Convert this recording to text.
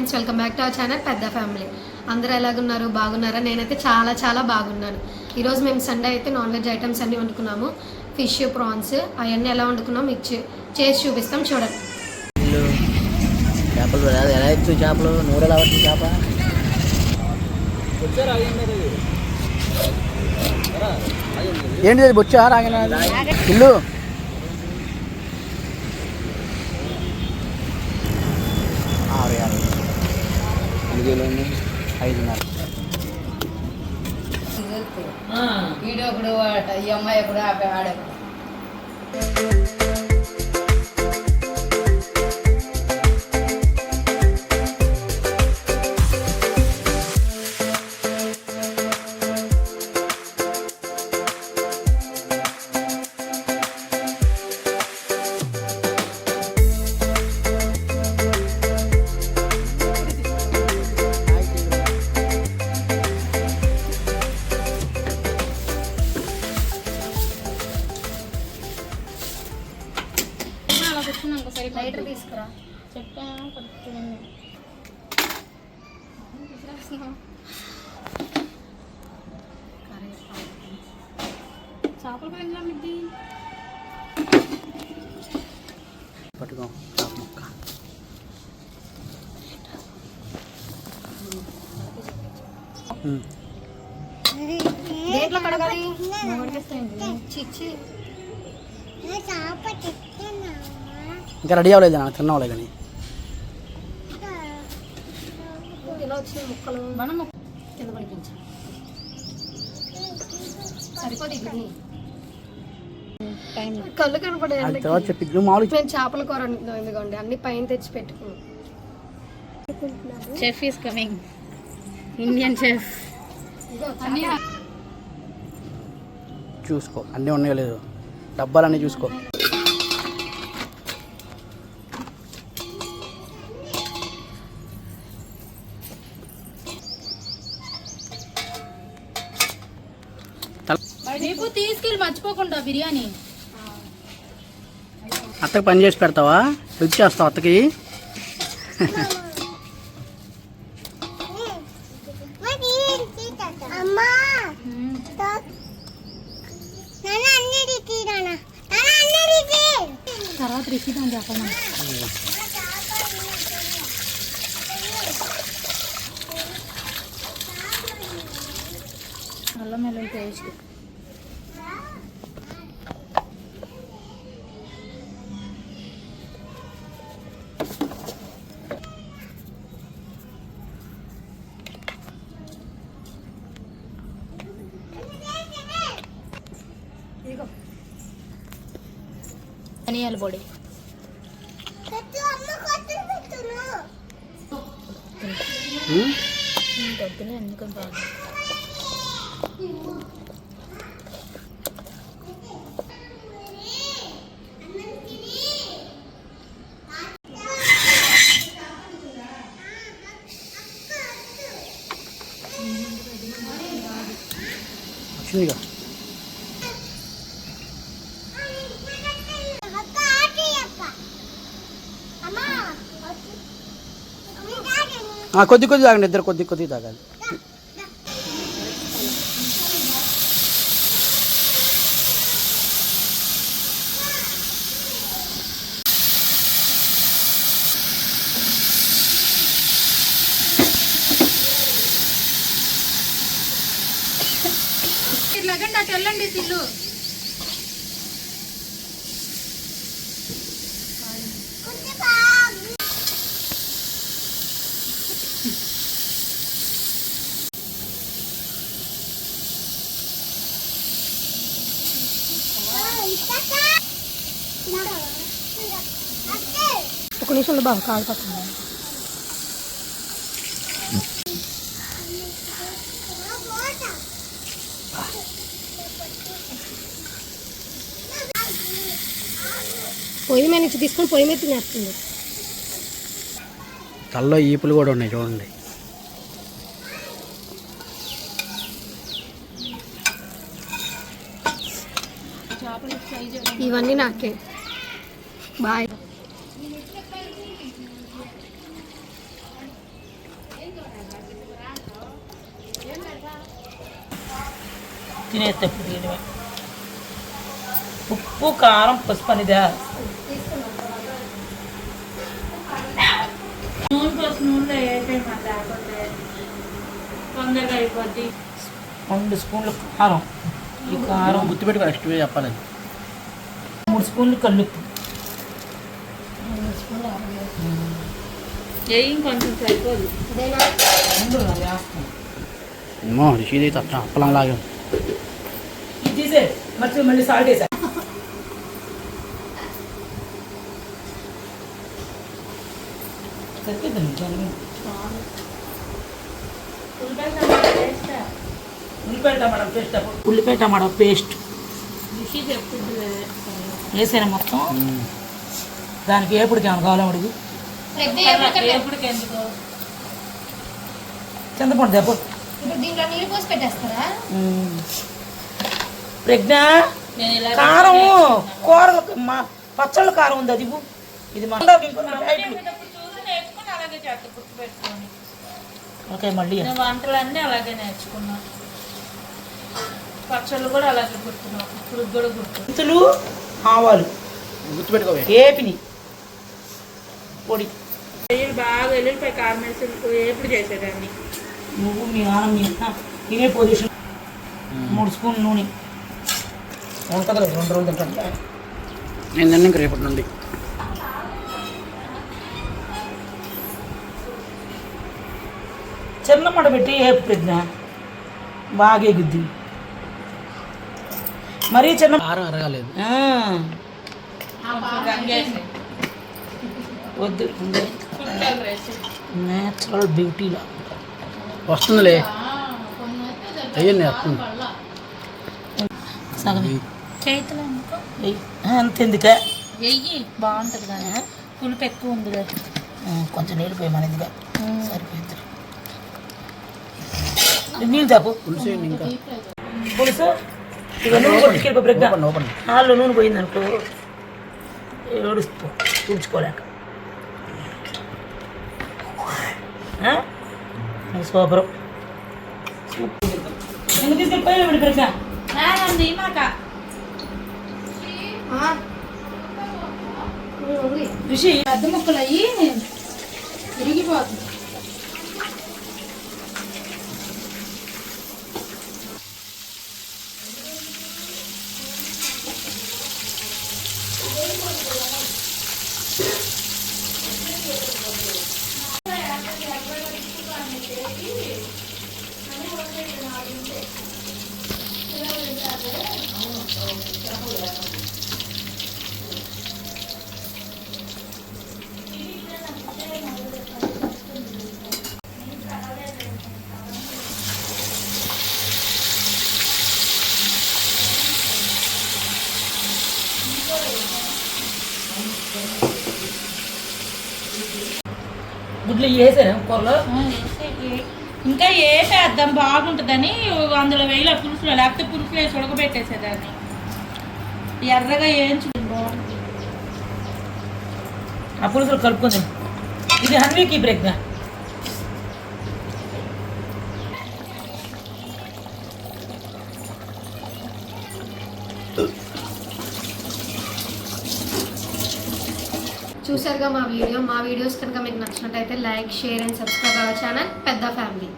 Friends, welcome back to our channel పెద్ద family. అందరూ ఎలాగున్నారు? బాగున్నారా? నేనైతే చాలా చాలా బాగున్నాను. ఈరోజు మేము సండే అయితే నాన్ వెజ్ ఐటమ్స్ అన్నీ వండుకున్నాము. ఫిష్, ప్రాన్స్ అవన్నీ ఎలా వండుకున్నాం మీకు చేసి చూపిస్తాం, చూడండి. చేపలు ఎలా ఇచ్చు చేపలు నూరు ఎలా వచ్చింది చేప ఏంటి బొచ్చా రాగిన ఇల్లు 5.5 వీడియో ఇప్పుడు ఈ అమ్మాయి ఎప్పుడు ఆడే లైటర్ తీసుకురా. చెప్పాను చేపల పైన పట్టుకో ముక్క దేంట్లో కడగాలి? చిచ్చి ఇంకా రెడీ అవ్వలేదు నాకు తిన్నవాళ్ళే కానీ ఇలా వచ్చిన ముక్కలు మనం కింద పడిపించాం. సరిపోదు ఇది కళ్ళు కనపడే చెప్పి మామూలు మేము చేపల కూర ఎందుకండి అన్ని పైన తెచ్చి పెట్టుకున్నాం. Chef is coming, Indian chef. చూసుకో అన్నీ ఉన్నాయో లేదు, డబ్బాలన్నీ చూసుకో. రేపు తీసుకెళ్ళి మర్చిపోకుండా బిర్యానీ. అత్తకి పని చేసి పెడతావా? హెల్ప్ చేస్తావు అత్తకి? తర్వాత రిసీవ్ చెప్పమా. అల్లం వెల్లుల్లి పేస్ట్, ధనియాల పొడి, పొద్దునే ఎందుకని బాగా వచ్చిందిగా. కొద్ది కొద్ది తాగండి, ఇద్దరు కొద్ది కొద్ది తాగాలి. ఇలాగండి అటు వెళ్ళండి తిల్లు. ఒక నిమిషంలో బాగా కాలిపోతుంది. పొయ్యి మీద నుంచి తీసుకొని పొయ్యి మీద తినేస్తుంది. తల్లో ఈపులు కూడా ఉన్నాయి చూడండి. ఇవన్నీ నాకే. బాయ్. తినేటప్పుడు తీయడమే. ఉప్పు కారం పసుపు అనేదా నూనె పోసి నూనెలో వేసేయమని లేకపోతే తొందరగా అయిపోద్ది. 2 స్పూన్లు కారం. ఈ కారం గుర్తుపెట్టుకో నెక్స్ట్ చెప్పాలి. 3 స్పూన్లు కల్లుప్పు. ఏం కొంచెం సరిపోదు. ఏమో రిషీది అయితే అప్పలం లాగా ఇది తీసే మళ్ళీ సాల్ట్ వేసా. ఉల్లిపాయ టమాటా పేస్ట్ వేసాను మొత్తం. దానికి ఏపుడికి ఏమైనా కావాలో అడుగు. ఎప్పటికి ఎందుకు చింతపండు దెబ్బ దీంట్లో నీళ్ళు పోసి పెట్టేస్తారా? ప్రజ్ఞ నేను ఇలా కారం కూరలు పచ్చళ్ళ కారం ఉంది అది ఇది అలాగే చేస్తా గుర్తుపెట్టుకొని. ఓకే మళ్ళీ నేను వంటలన్నీ అలాగే నేర్చుకున్నా. పచ్చళ్ళు కూడా అలాగే గుర్తున్నావు. ఇప్పుడు కూడా గుర్తు. మెంతులు ఆవాలు గుర్తుపెట్టుకో. ఏపిని పొడి. బాగా వెళ్ళిపోయి కారం వేసి ఎప్పుడు చేసేదాన్ని. నువ్వు మీ నాన్న తినే పొజిషన్. 3 స్పూన్లు నూనె ఉంటుంది. 2 రోజులు తింటాను నేను తిన్న ఇంక రేపటి నుండి. చిన్న మంట పెట్టి ఏపు ప్రజ్ఞ బాగా ఎగుద్ది. మరీ చిన్న కారం ఎరగాలేదు. వద్దు నేచురల్ బ్యూటీలా వస్తుందిలే అయ్యండి వస్తుంది. సగం చేతులు అంత ఎందుకే వెయ్యి బాగుంటుంది కానీ పులుపు ఎక్కువ ఉందిలే. కొంచెం నీళ్ళు పోయమనిదిగా సరిపోయింది. నీళ్ళు తాపు పులిసేయండి ఇంకా. పులుసు ఇక నూనె కొట్టుకెళ్ళిపో బ్రెడ్. Open open. హాల్లో నూనె పోయిందనుకో ఏడుస్తూ తుడుచుకోలేక. సూపర్. ఎందుకు తీసుకెళ్ళిపోయి బ్రెడ్ మాట ఋషి పెద్ద ముక్కలు అయ్యి విరిగిపోతుంది. గుడ్లు వేసారా కూరలో? ఇంకా వేసేద్దాం బాగుంటుందని అందులో వేయలే పులుసులో, లేకపోతే పులుసులో వేసి ఉడకబెట్టేసేదాన్ని. ఎర్రగా వేయించుకుంది బాగుంటుంది. ఆ పులుసులు కలుపుకుంది. ఇది హన్వీకి బ్రేక్. చూసారుగా మా వీడియోస్ కనుక మీకు నచ్చినట్టయితే like, share and subscribe our channel పెద్ద ఫ్యామిలీ.